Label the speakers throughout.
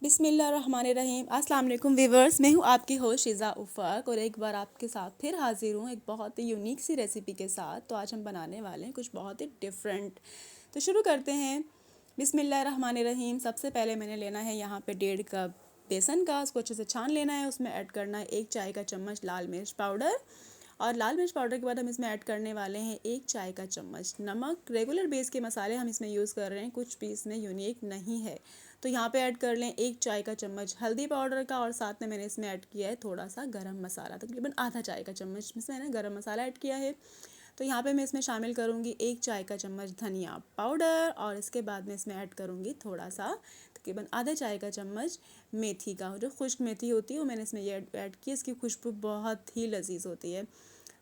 Speaker 1: बिस्मिल्लाहिर्रहमानिर्रहीम। अस्सलाम वालेकुम व्यूअर्स, मैं हूँ आपकी होस्ट शीज़ा उफ़क और एक बार आपके साथ फिर हाज़िर हूँ एक बहुत ही यूनिक सी रेसिपी के साथ। तो आज हम बनाने वाले हैं कुछ बहुत ही डिफरेंट। तो शुरू करते हैं। बिस्मिल्लाहिर्रहमानिर्रहीम। सबसे पहले मैंने लेना है यहाँ पे 1.5 कप बेसन का, उसको अच्छे से छान लेना है। उसमें ऐड करना है 1 चाय का चम्मच लाल मिर्च पाउडर, और लाल मिर्च पाउडर के बाद हम इसमें ऐड करने वाले हैं 1 चाय का चम्मच नमक। रेगुलर बेस के मसाले हम इसमें यूज़ कर रहे हैं, कुछ भी इसमें यूनिक नहीं है। तो यहाँ पे ऐड कर लें 1 चाय का चम्मच हल्दी पाउडर का, और साथ में मैंने इसमें ऐड किया है थोड़ा सा गरम मसाला, तकरीबन आधा चाय का चम्मच इसमें मैंने गरम मसाला ऐड किया है। तो यहाँ पे मैं इसमें शामिल करूँगी 1 चाय का चम्मच धनिया पाउडर, और इसके बाद में इसमें ऐड करूँगी थोड़ा सा तकरीबन आधा चाय का चम्मच मेथी का, जो खुश्क मेथी होती है वो मैंने इसमें ये ऐड की। इसकी खुशबू बहुत ही लजीज होती है।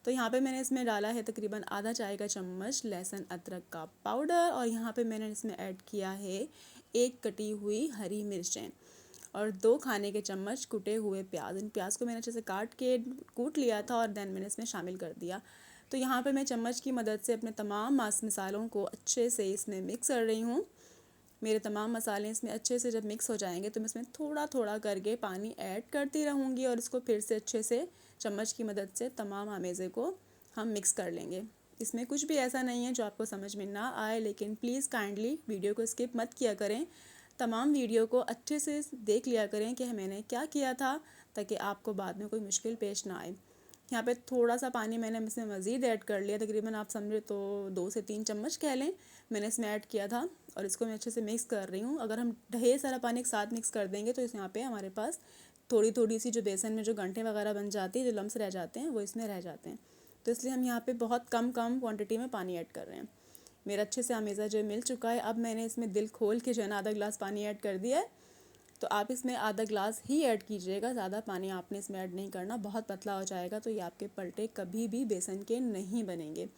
Speaker 1: तो यहाँ पे मैंने इसमें डाला है तकरीबन आधा चाय का चम्मच लहसुन अदरक का पाउडर, और यहाँ पे मैंने इसमें ऐड किया है 1 कटी हुई हरी मिर्चें और 2 खाने के चम्मच कुटे हुए प्याज। इन प्याज को मैंने अच्छे से काट के कूट लिया था और देन मैंने इसमें शामिल कर दिया। तो यहाँ पे मैं चम्मच की मदद से अपने तमाम मसालों को अच्छे से इसमें मिक्स कर रही हूँ। मेरे तमाम मसाले इसमें अच्छे से जब मिक्स हो जाएंगे तो मैं इसमें थोड़ा थोड़ा करके पानी ऐड करती रहूँगी, और इसको फिर से अच्छे से चम्मच की मदद से तमाम आमेज़े को हम मिक्स कर लेंगे। इसमें कुछ भी ऐसा नहीं है जो आपको समझ में ना आए, लेकिन प्लीज़ काइंडली वीडियो को स्किप मत किया करें। तमाम वीडियो को अच्छे से देख लिया करें कि मैंने क्या किया था, ताकि आपको बाद में कोई मुश्किल पेश ना आए। यहाँ पे थोड़ा सा पानी मैंने इसमें मज़ीद ऐड कर लिया, तकरीबन आप समझे तो 2 से 3 चम्मच कह लें, मैंने इसमें ऐड किया था। और इसको मैं अच्छे से मिक्स कर रही हूँ। अगर हम ढेर सारा पानी एक साथ मिक्स कर देंगे तो इस यहाँ पे हमारे पास थोड़ी थोड़ी सी जो बेसन में जो गांठें वगैरह बन जाती है, जो लम्स रह जाते हैं, वो इसमें रह जाते हैं। तो इसलिए हम यहाँ पे बहुत कम क्वांटिटी में पानी ऐड कर रहे हैं। मेरा अच्छे से अमेज़ा जो मिल चुका है। अब मैंने इसमें दिल खोल के जो है ना आधा गिलास पानी ऐड कर दिया है। तो आप इसमें आधा गिलास ही ऐड कीजिएगा, ज़्यादा पानी आपने इसमें ऐड नहीं करना, बहुत पतला हो जाएगा तो ये आपके पलटे कभी भी बेसन के नहीं बनेंगे,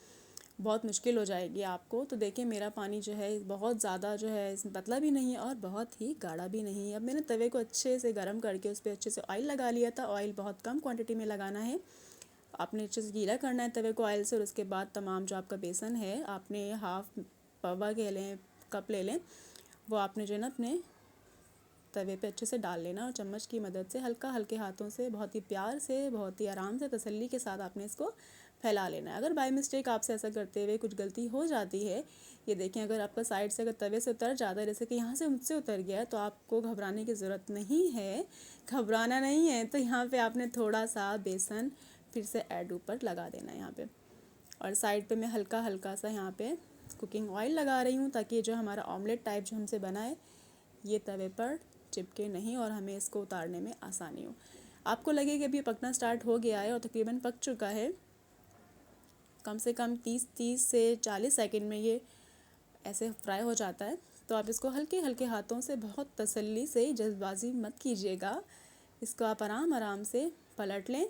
Speaker 1: बहुत मुश्किल हो जाएगी आपको। तो देखिए मेरा पानी जो है बहुत ज़्यादा जो है इसमें पतला भी नहीं है और बहुत ही गाढ़ा भी नहीं है। अब मैंने तवे को अच्छे से गर्म करके उस पर अच्छे से ऑयल लगा लिया था। ऑयल बहुत कम क्वांटिटी में लगाना है, आपने अच्छे से गीला करना है तवे को ऑयल से। और उसके बाद तमाम जो आपका बेसन है, आपने हाफ पवा के लें, कप ले लें, वो आपने जो है ना अपने तवे पे अच्छे से डाल लेना, और चम्मच की मदद से हल्का हल्के हाथों से बहुत ही प्यार से बहुत ही आराम से तसल्ली के साथ आपने इसको फैला लेना है। अगर बाय मिस्टेक आपसे ऐसा करते हुए कुछ गलती हो जाती है, ये देखें अगर आपका साइड से अगर तवे से उतर जाता है, जैसे कि यहाँ से मुझसे उतर गया, तो आपको घबराने की ज़रूरत नहीं है, घबराना नहीं है। तो यहाँ पे आपने थोड़ा सा बेसन फिर से ऐड ऊपर लगा देना है यहाँ पे, और साइड पे मैं हल्का हल्का सा यहाँ पे कुकिंग ऑयल लगा रही हूँ, ताकि जो हमारा ऑमलेट टाइप जो हमसे बना है ये तवे पर चिपके नहीं और हमें इसको उतारने में आसानी हो। आपको लगे कि अभी पकना स्टार्ट हो गया है और तकरीबन पक चुका है, कम से कम 30 से 40 सेकंड में ये ऐसे फ्राई हो जाता है। तो आप इसको हल्के हल्के हाथों से बहुत तसल्ली से, जल्दबाजी मत कीजिएगा, इसको आप आराम आराम से पलट लें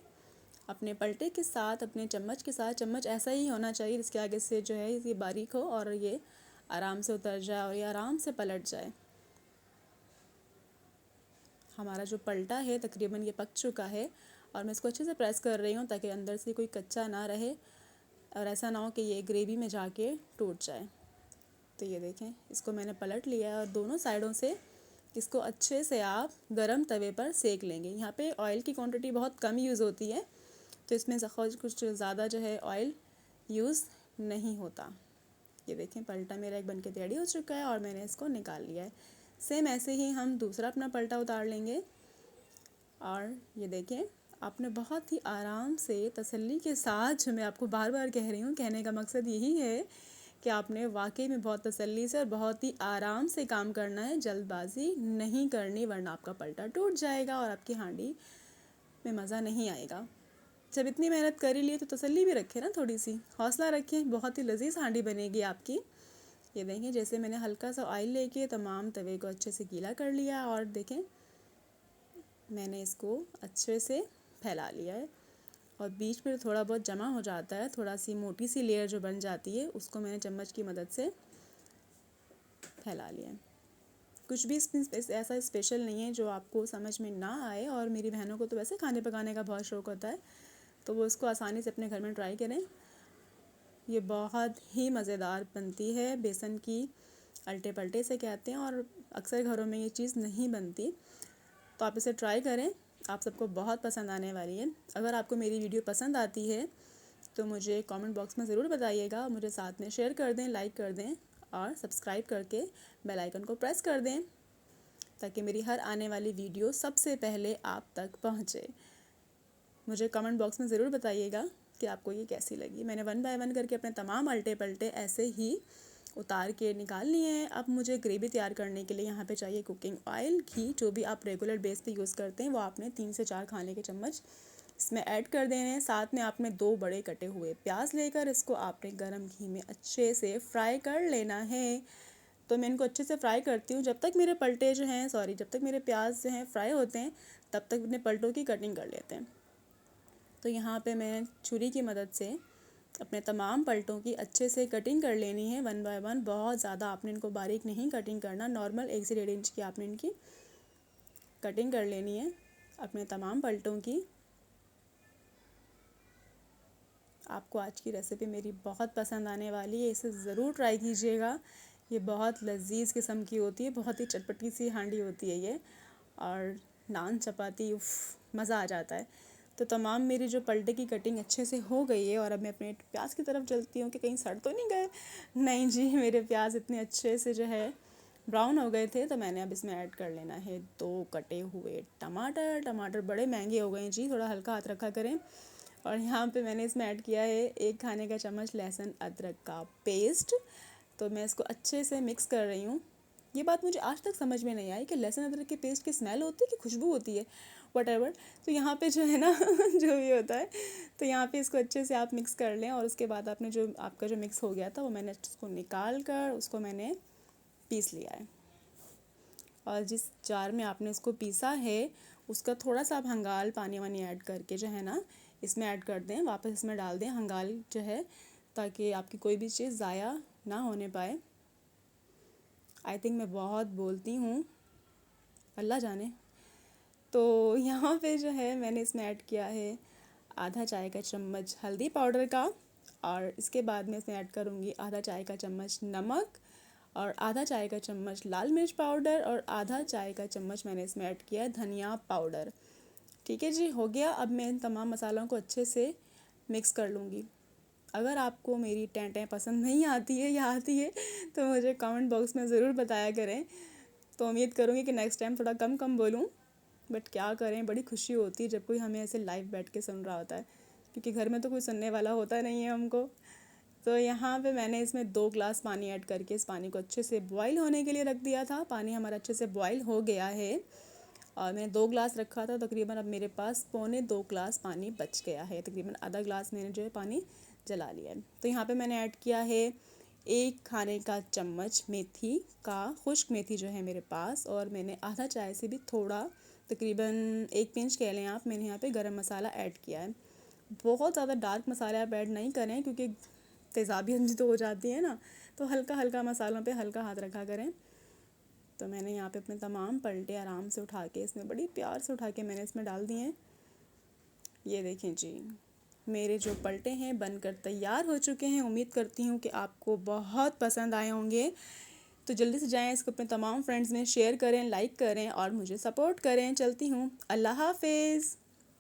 Speaker 1: अपने पलटे के साथ, अपने चम्मच के साथ। चम्मच ऐसा ही होना चाहिए जिसके आगे से जो है ये बारीक हो और ये आराम से उतर जाए और ये आराम से पलट जाए। हमारा जो पलटा है तकरीबन ये पक चुका है, और मैं इसको अच्छे से प्रेस कर रही हूँ ताकि अंदर से कोई कच्चा ना रहे और ऐसा ना हो कि ये ग्रेवी में जाके टूट जाए। तो ये देखें इसको मैंने पलट लिया है, और दोनों साइडों से इसको अच्छे से आप गरम तवे पर सेक लेंगे। यहाँ पे ऑयल की क्वांटिटी बहुत कम यूज़ होती है, तो इसमें कुछ ज़्यादा जो है ऑयल यूज़ नहीं होता। ये देखें पलटा मेरा एक बनके रेडी हो चुका है और मैंने इसको निकाल लिया है। सेम ऐसे ही हम दूसरा अपना पलटा उतार लेंगे, और ये देखें आपने बहुत ही आराम से तसल्ली के साथ, जो मैं आपको बार बार कह रही हूँ, कहने का मकसद यही है कि आपने वाकई में बहुत तसल्ली से और बहुत ही आराम से काम करना है, जल्दबाजी नहीं करनी, वरना आपका पलटा टूट जाएगा और आपकी हांडी में मज़ा नहीं आएगा। जब इतनी मेहनत कर ही लिए तो तसल्ली भी रखें ना, थोड़ी सी हौसला रखें, बहुत ही लजीज हांडी बनेगी आपकी। ये देखें जैसे मैंने हल्का सा ऑयल लेके तमाम तवे को अच्छे से गीला कर लिया, और देखें मैंने इसको अच्छे से फैला लिया है, और बीच में थोड़ा बहुत जमा हो जाता है, थोड़ा सी मोटी सी लेयर जो बन जाती है, उसको मैंने चम्मच की मदद से फैला लिया है। कुछ भी इसमें ऐसा स्पेशल नहीं है जो आपको समझ में ना आए, और मेरी बहनों को तो वैसे खाने पकाने का बहुत शौक़ होता है, तो वो इसको आसानी से अपने घर में ट्राई करें। ये बहुत ही मज़ेदार बनती है बेसन की अल्टे पल्टे से कहते हैं, और अक्सर घरों में ये चीज़ नहीं बनती। तो आप इसे ट्राई करें, आप सबको बहुत पसंद आने वाली है। अगर आपको मेरी वीडियो पसंद आती है तो मुझे कमेंट बॉक्स में ज़रूर बताइएगा, मुझे साथ में शेयर कर दें, लाइक कर दें और सब्सक्राइब करके बेल आइकन को प्रेस कर दें, ताकि मेरी हर आने वाली वीडियो सबसे पहले आप तक पहुँचे। मुझे कमेंट बॉक्स में ज़रूर बताइएगा कि आपको ये कैसी लगी। मैंने 1 बाय 1 करके अपने तमाम अल्टे पल्टे ऐसे ही उतार के निकाल लिए हैं। अब मुझे ग्रेवी तैयार करने के लिए यहाँ पे चाहिए कुकिंग ऑयल, घी, जो भी आप रेगुलर बेस पे यूज़ करते हैं वो आपने 3 से 4 खाने के चम्मच इसमें ऐड कर देने हैं। साथ में आपने 2 बड़े कटे हुए प्याज लेकर इसको आपने गरम घी में अच्छे से फ्राई कर लेना है। तो मैं इनको अच्छे से फ्राई करती हूँ जब तक मेरे पलटे जो हैं जब तक मेरे प्याज जो हैं फ्राई होते हैं, तब तक अपने पलटों की कटिंग कर लेते हैं। तो यहाँ पे मैं छुरी की मदद से अपने तमाम पलटों की अच्छे से कटिंग कर लेनी है 1 बाय 1। बहुत ज़्यादा आपने इनको बारीक नहीं कटिंग करना, नॉर्मल 1 से 1.5 इंच की आपने इनकी कटिंग कर लेनी है अपने तमाम पलटों की। आपको आज की रेसिपी मेरी बहुत पसंद आने वाली है, इसे ज़रूर ट्राई कीजिएगा। ये बहुत लजीज किस्म की होती है, बहुत ही चटपटी सी हांडी होती है ये, और नान चपाती मज़ा आ जाता है। तो तमाम मेरी जो पलटे की कटिंग अच्छे से हो गई है, और अब मैं अपने प्याज की तरफ चलती हूँ कि कहीं सड़ तो नहीं गए। नहीं जी, मेरे प्याज इतने अच्छे से जो है ब्राउन हो गए थे। तो मैंने अब इसमें ऐड कर लेना है 2 कटे हुए टमाटर। टमाटर बड़े महंगे हो गए हैं जी, थोड़ा हल्का हाथ रखा करें। और यहाँ पे मैंने इसमें ऐड किया है 1 खाने का चम्मच लहसुन अदरक का पेस्ट। तो मैं इसको अच्छे से मिक्स कर रही हूँ। ये बात मुझे आज तक समझ में नहीं आई कि लहसुन अदरक के पेस्ट की स्मेल होती है कि खुशबू होती है, वटेवर। तो यहाँ पे जो है ना जो भी होता है, तो यहाँ पे इसको अच्छे से आप मिक्स कर लें। और उसके बाद आपने जो आपका जो मिक्स हो गया था वो मैंने उसको निकाल कर उसको मैंने पीस लिया है। और जिस जार में आपने इसको पीसा है उसका थोड़ा सा आप हंगाल पानी वानी ऐड करके जो है ना इसमें ऐड कर दें, वापस इसमें डाल दें हंगाल जो है, ताकि आपकी कोई भी चीज़ ज़ाया ना होने पाए। आई थिंक मैं बहुत बोलती हूँ, अल्लाह जाने। तो यहाँ पे जो है मैंने इसमें ऐड किया है आधा चाय का चम्मच हल्दी पाउडर का, और इसके बाद में इसमें ऐड करूँगी आधा चाय का चम्मच नमक, और आधा चाय का चम्मच लाल मिर्च पाउडर, और आधा चाय का चम्मच मैंने इसमें ऐड किया है धनिया पाउडर। ठीक है जी, हो गया। अब मैं इन तमाम मसालों को अच्छे से मिक्स कर लूँगी। अगर आपको मेरी टें पसंद नहीं आती है या आती है तो मुझे कमेंट बॉक्स में ज़रूर बताया करें। तो उम्मीद करूँगी कि नेक्स्ट टाइम थोड़ा कम कम बोलूँ, बट क्या करें, बड़ी खुशी होती है जब कोई हमें ऐसे लाइव बैठ के सुन रहा होता है, क्योंकि घर में तो कोई सुनने वाला होता नहीं है हमको। तो यहाँ पे मैंने इसमें 2 ग्लास पानी ऐड करके इस पानी को अच्छे से बॉईल होने के लिए रख दिया था। पानी हमारा अच्छे से बॉईल हो गया है, और मैंने 2 ग्लास रखा था, तकरीबन अब मेरे पास पौने 2 ग्लास पानी बच गया है। तकरीबन आधा ग्लास मैंने जो है पानी जला लिया है। तो यहाँ पे मैंने ऐड किया है 1 खाने का चम्मच मेथी का, खुश्क मेथी जो है मेरे पास, और मैंने आधा चाय से भी थोड़ा, तकरीबन 1 पिंच कह लें आप, मैंने यहाँ पे गरम मसाला ऐड किया है। बहुत ज़्यादा डार्क मसाले आप ऐड नहीं करें, क्योंकि तेज़ाबियत तो हो जाती है ना, तो हल्का हल्का मसालों पे हल्का हाथ रखा करें। तो मैंने यहाँ पे अपने तमाम पलटे आराम से उठा के इसमें बड़ी प्यार से उठा के मैंने इसमें डाल दिए हैं। ये देखें जी, मेरे जो पलटे हैं बनकर तैयार हो चुके हैं। उम्मीद करती हूँ कि आपको बहुत पसंद आए होंगे। तो जल्दी से जाएं, इसको अपने तमाम फ्रेंड्स में शेयर करें, लाइक करें और मुझे सपोर्ट करें। चलती हूँ, अल्लाह हाफिज़।